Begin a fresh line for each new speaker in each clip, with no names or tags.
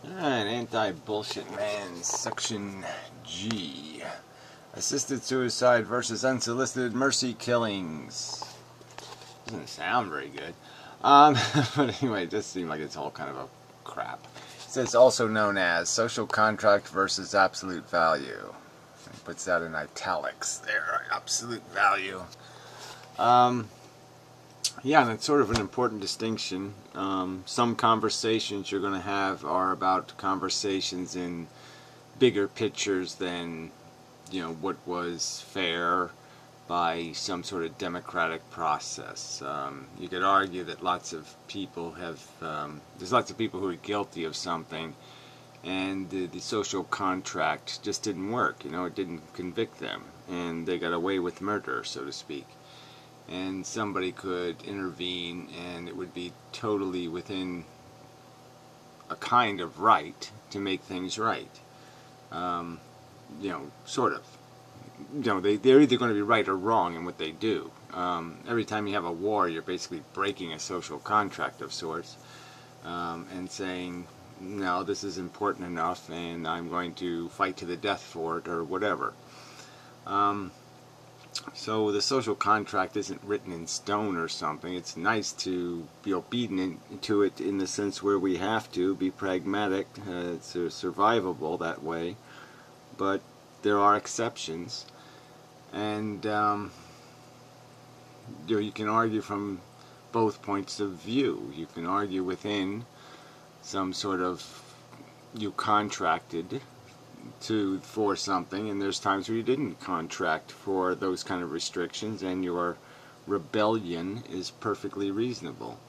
Alright, Anti-Bullshit-Man, Section G. Assisted suicide versus unsolicited mercy killings. Doesn't sound very good. But anyway, it just seems like it's all kind of a crap. It says also known as social contract versus absolute value. It puts that in italics there, absolute value. Yeah, and it's sort of an important distinction. Some conversations you're going to have are about conversations in bigger pictures than, you know, what was fair by some sort of democratic process. You could argue that lots of people have, there's lots of people who are guilty of something, and the social contract just didn't work. You know, it didn't convict them, and they got away with murder, so to speak. And somebody could intervene, and it would be totally within a kind of right to make things right. You know, sort of. You know, they're either going to be right or wrong in what they do. Every time you have a war, you're basically breaking a social contract of sorts, and saying, no, this is important enough, and I'm going to fight to the death for it, or whatever. So the social contract isn't written in stone or something. It's nice to be obedient to it in the sense where we have to be pragmatic. It's survivable that way. But there are exceptions. And you know, you can argue from both points of view. You can argue within some sort of, you contracted for something, and there's times where you didn't contract for those kind of restrictions, and your rebellion is perfectly reasonable.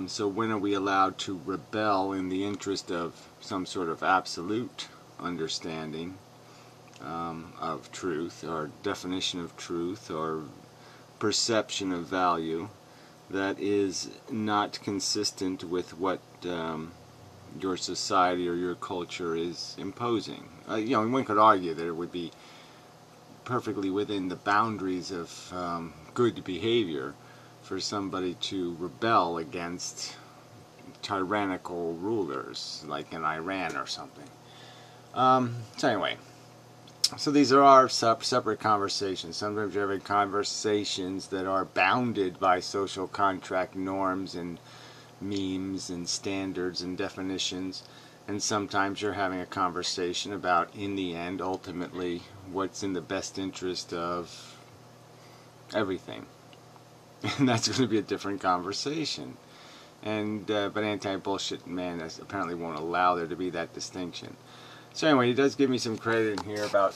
So when are we allowed to rebel in the interest of some sort of absolute understanding of truth, or definition of truth, or perception of value that is not consistent with what your society or your culture is imposing? You know, one could argue that it would be perfectly within the boundaries of good behavior for somebody to rebel against tyrannical rulers, like in Iran or something. So anyway, so these are our separate conversations. Sometimes you're having conversations that are bounded by social contract norms and memes and standards and definitions, and sometimes you're having a conversation about, in the end, ultimately, what's in the best interest of everything. And that's going to be a different conversation. And but Anti-Bullshit-Man apparently won't allow there to be that distinction. So anyway, he does give me some credit in here about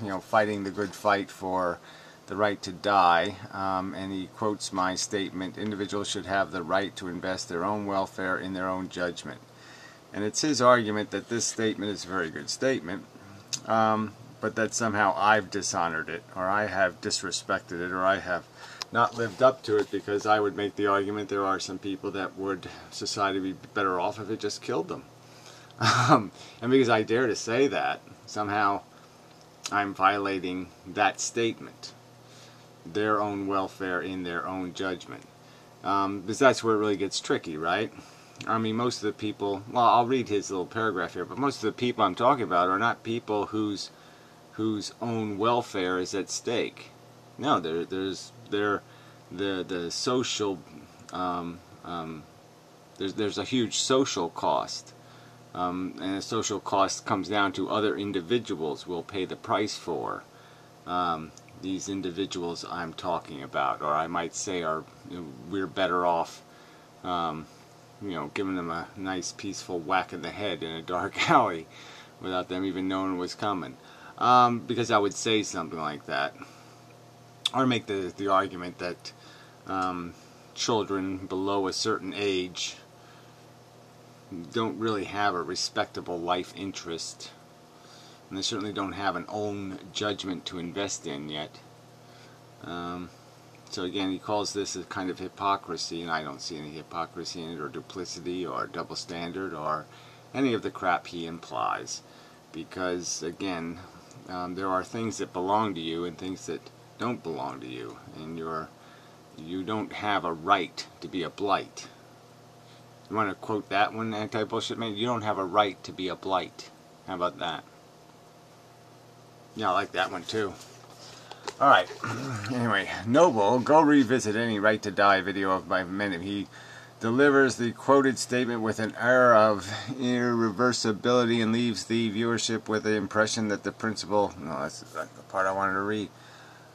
you know, fighting the good fight for the right to die, and he quotes my statement, individuals should have the right to invest their own welfare in their own judgment. And it's his argument that this statement is a very good statement, but that somehow I've dishonored it, or I have disrespected it, or I have not lived up to it, because I would make the argument there are some people that would society be better off if it just killed them. And because I dare to say that, somehow I'm violating that statement. Their own welfare in their own judgment. Because that's where it really gets tricky, right? I mean, most of the people, well, I'll read his little paragraph here, but most of the people I'm talking about are not people whose own welfare is at stake. No, there's the social, there's a huge social cost. And the social cost comes down to other individuals will pay the price for. These individuals I'm talking about, or I might say are, you know, we're better off, you know, giving them a nice peaceful whack in the head in a dark alley without them even knowing it was coming. Because I would say something like that, or make the argument that children below a certain age don't really have a respectable life interest. And they certainly don't have an own judgment to invest in yet. So again, he calls this a kind of hypocrisy, and I don't see any hypocrisy in it, or duplicity, or double standard, or any of the crap he implies. Because, again, there are things that belong to you and things that don't belong to you. And you don't have a right to be a blight. You want to quote that one, Anti-Bullshit-Man? You don't have a right to be a blight. How about that? Yeah, I like that one too. Alright, anyway, Noble, go revisit any Right to Die video of my minute. He delivers the quoted statement with an air of irreversibility and leaves the viewership with the impression that the principle... No, that's the part I wanted to read.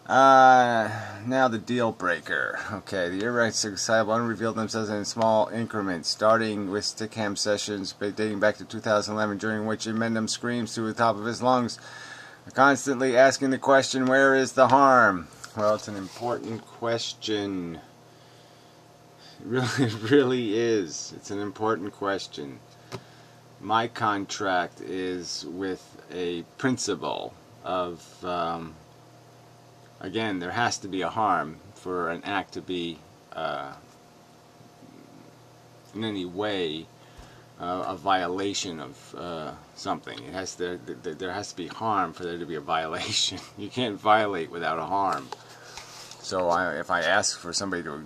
Now the deal breaker. Okay, the irreconcilable unrevealed themselves in small increments, starting with Stickham sessions dating back to 2011, during which inmendham screams to the top of his lungs, constantly asking the question, where is the harm? Well, it's an important question. It really is. It's an important question. My contract is with a principle of, again, there has to be a harm for an act to be in any way a violation of something. It has to, there has to be harm for there to be a violation. You can't violate without a harm. So if I ask for somebody to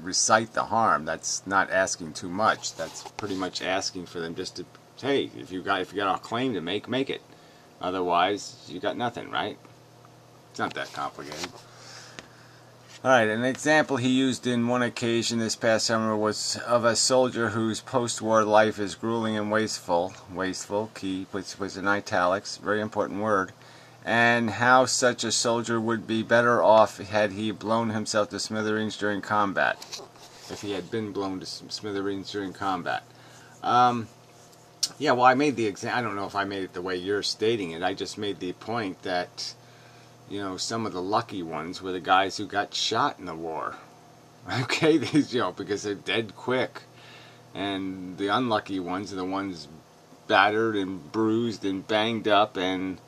recite the harm, that's not asking too much. That's pretty much asking for them just to, hey, if you got a claim to make it. Otherwise, you got nothing, right? It's not that complicated. Alright, an example he used in one occasion this past summer was of a soldier whose post-war life is grueling and wasteful, key, which was in italics, very important word, and how such a soldier would be better off had he blown himself to smithereens during combat. If he had been blown to smithereens during combat. Yeah, well, I made the example. I don't know if I made it the way you're stating it. I just made the point that, you know, some of the lucky ones were the guys who got shot in the war. Okay, these, you know, because they're dead quick. And the unlucky ones are the ones battered and bruised and banged up and,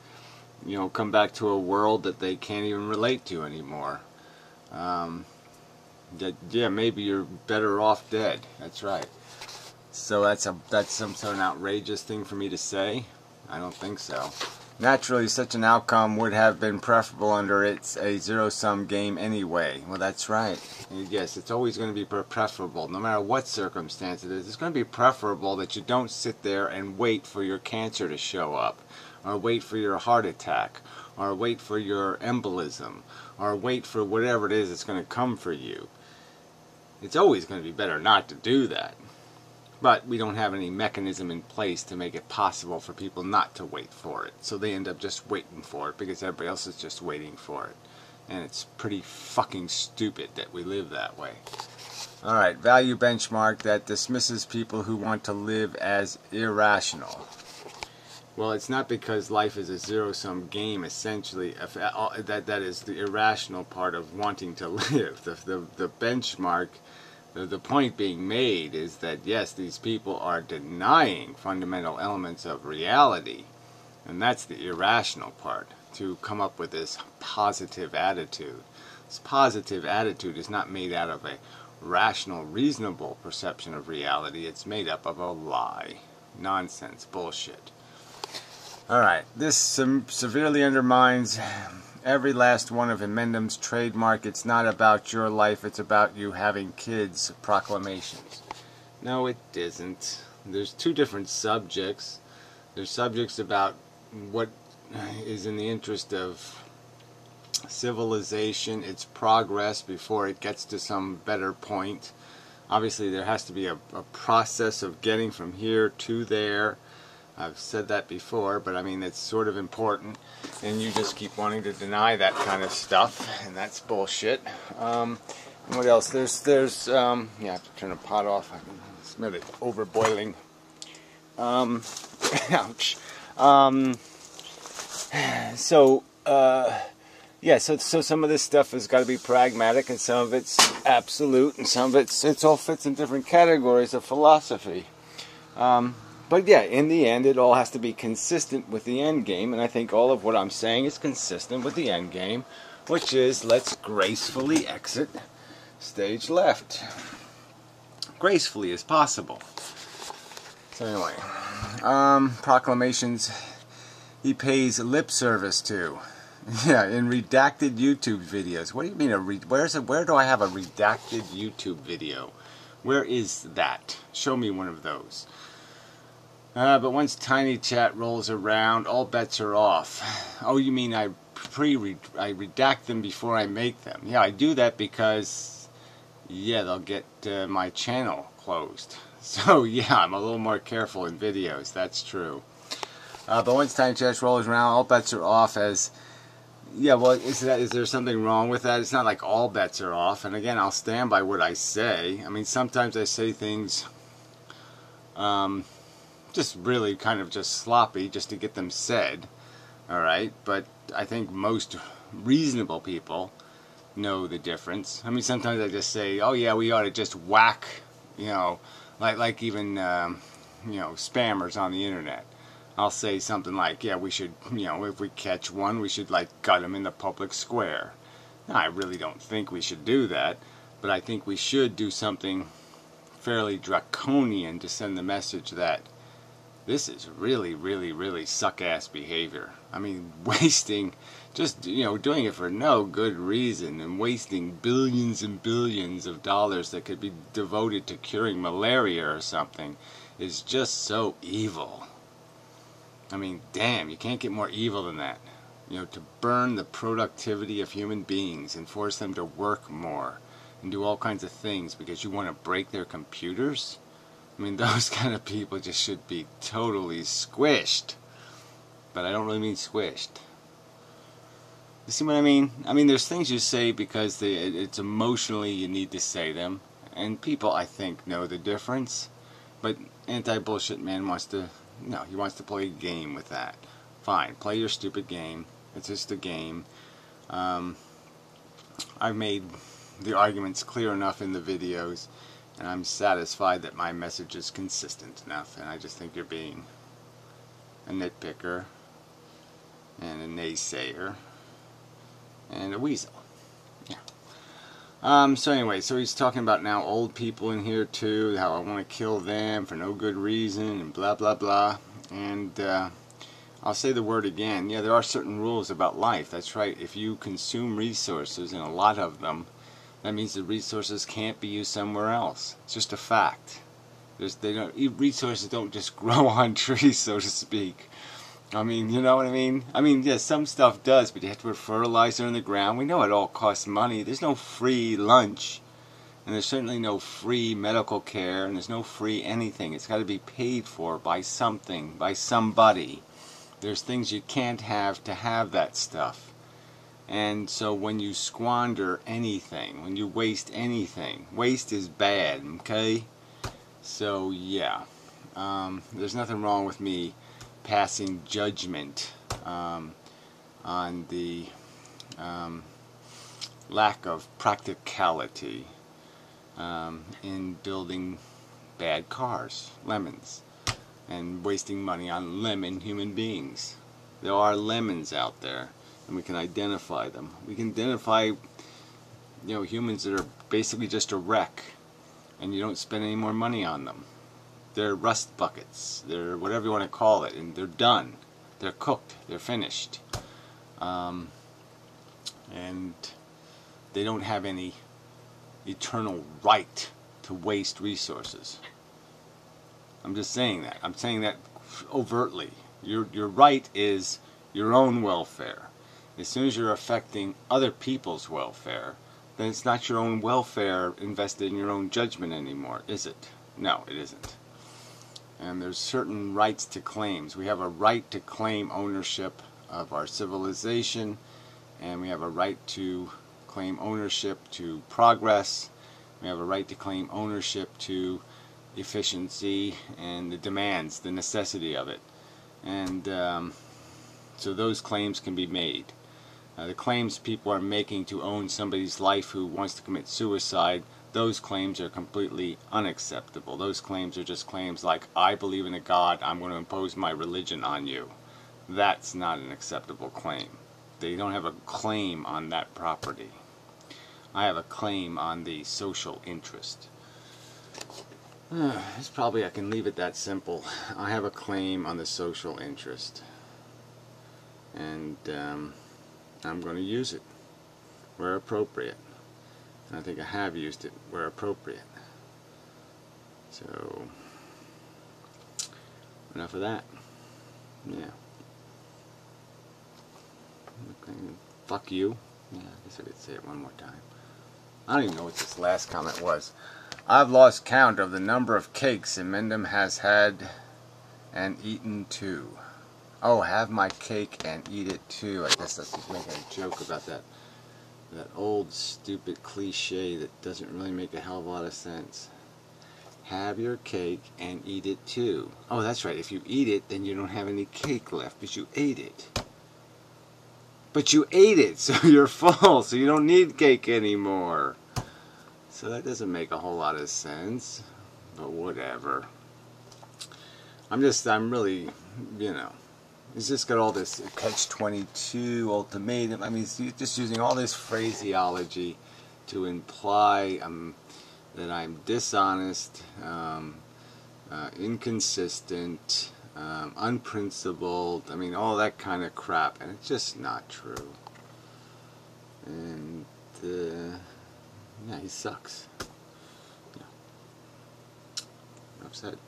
you know, come back to a world that they can't even relate to anymore. Yeah, maybe you're better off dead. That's right. So that's some sort of outrageous thing for me to say? I don't think so. Naturally, such an outcome would have been preferable under a zero-sum game anyway. Well, that's right. Yes, it's always going to be preferable, no matter what circumstance it is. It's going to be preferable that you don't sit there and wait for your cancer to show up, or wait for your heart attack, or wait for your embolism, or wait for whatever it is that's going to come for you. It's always going to be better not to do that. But we don't have any mechanism in place to make it possible for people not to wait for it. So they end up just waiting for it because everybody else is just waiting for it. And it's pretty fucking stupid that we live that way. Alright, value benchmark that dismisses people who want to live as irrational. Well, it's not because life is a zero-sum game, essentially. That is the irrational part of wanting to live. The benchmark... The point being made is that, yes, these people are denying fundamental elements of reality, and that's the irrational part, to come up with this positive attitude. This positive attitude is not made out of a rational, reasonable perception of reality. It's made up of a lie. Nonsense. Bullshit. Alright, this severely undermines every last one of inmendham's trademark. It's not about your life, it's about you having kids proclamations. No, it isn't. There's two different subjects. There's subjects about what is in the interest of civilization, its progress before it gets to some better point. Obviously there has to be a process of getting from here to there. I've said that before, but I mean, it's sort of important, and you just keep wanting to deny that kind of stuff, and that's bullshit. And what else? There's yeah, I have to turn the pot off. I can smell it overboiling. Ouch. Yeah, so some of this stuff has got to be pragmatic, and some of it's absolute, and some of it all fits in different categories of philosophy. But yeah, in the end, it all has to be consistent with the end game, and I think all of what I'm saying is consistent with the end game, which is let's gracefully exit stage left. Gracefully as possible. So anyway, proclamations he pays lip service to. Yeah, in redacted YouTube videos. What do you mean where do I have a redacted YouTube video? Where is that? Show me one of those. But once Tiny Chat rolls around, all bets are off. Oh, you mean I redact them before I make them? Yeah, I do that because, yeah, they'll get my channel closed. So, yeah, I'm a little more careful in videos. That's true. But once Tiny Chat rolls around, all bets are off as... Yeah, well, is there something wrong with that? It's not like all bets are off. And again, I'll stand by what I say. I mean, sometimes I say things... just really kind of just sloppy just to get them said, alright, but I think most reasonable people know the difference. I mean, sometimes I just say, oh yeah, we ought to just whack, you know, like even, you know, spammers on the internet. I'll say something like, yeah, we should, you know, if we catch one, we should like gut him in the public square. Now, I really don't think we should do that, but I think we should do something fairly draconian to send the message that this is really, really, really suck-ass behavior. I mean, wasting, just, you know, doing it for no good reason and wasting billions and billions of dollars that could be devoted to curing malaria or something is just so evil. I mean, damn, you can't get more evil than that. You know, to burn the productivity of human beings and force them to work more and do all kinds of things because you want to break their computers? I mean, those kind of people just should be totally squished. But I don't really mean squished. You see what I mean? I mean, there's things you say because it's emotionally you need to say them. And people, I think, know the difference. But AntiBullshitMan wants to... No, he wants to play a game with that. Fine, play your stupid game. It's just a game. I've made the arguments clear enough in the videos. And I'm satisfied that my message is consistent enough. And I just think you're being a nitpicker and a naysayer and a weasel. Yeah. So anyway, so he's talking about now old people in here too, how I want to kill them for no good reason and blah blah blah. And I'll say the word again. Yeah, there are certain rules about life. That's right. If you consume resources, and a lot of them, that means the resources can't be used somewhere else. It's just a fact. Resources don't just grow on trees, so to speak. I mean, you know what I mean? I mean, yes, some stuff does, but you have to put fertilizer in the ground. We know it all costs money. There's no free lunch, and there's certainly no free medical care, and there's no free anything. It's got to be paid for by something, by somebody. There's things you can't have to have that stuff. And so when you squander anything, when you waste anything, waste is bad, okay? So, yeah. There's nothing wrong with me passing judgment on the lack of practicality in building bad cars, lemons, and wasting money on lemon human beings. There are lemons out there, and we can identify them. We can identify, you know, humans that are basically just a wreck, and you don't spend any more money on them. They're rust buckets. They're whatever you want to call it, and they're done. They're cooked. They're finished. And they don't have any eternal right to waste resources. I'm just saying that. I'm saying that overtly. Your right is your own welfare. As soon as you're affecting other people's welfare, then it's not your own welfare invested in your own judgment anymore, is it? No, it isn't. And there's certain rights to claims. We have a right to claim ownership of our civilization, and we have a right to claim ownership to progress. We have a right to claim ownership to efficiency and the demands, the necessity of it. And so those claims can be made. The claims people are making to own somebody's life who wants to commit suicide, those claims are completely unacceptable. Those claims are just claims like, I believe in a God, I'm going to impose my religion on you. That's not an acceptable claim. They don't have a claim on that property. I have a claim on the social interest. It's probably, I can leave it that simple. I have a claim on the social interest. And I'm going to use it where appropriate. And I think I have used it where appropriate. So, enough of that. Yeah. Okay. Fuck you. Yeah, I guess I could say it one more time. I don't even know what this last comment was. I've lost count of the number of cakes Inmendham has had and eaten too. Oh, have my cake and eat it too. I guess that's just making a joke about that old stupid cliche that doesn't really make a hell of a lot of sense. Have your cake and eat it too. Oh, that's right. If you eat it, then you don't have any cake left because you ate it. But you ate it, so you're full, so you don't need cake anymore. So that doesn't make a whole lot of sense. But whatever. I'm really, you know, he's just got all this catch-22 ultimatum. I mean, he's just using all this phraseology to imply that I'm dishonest, inconsistent, unprincipled. I mean, all that kind of crap, and it's just not true. And yeah, he sucks. Yeah. Enough said.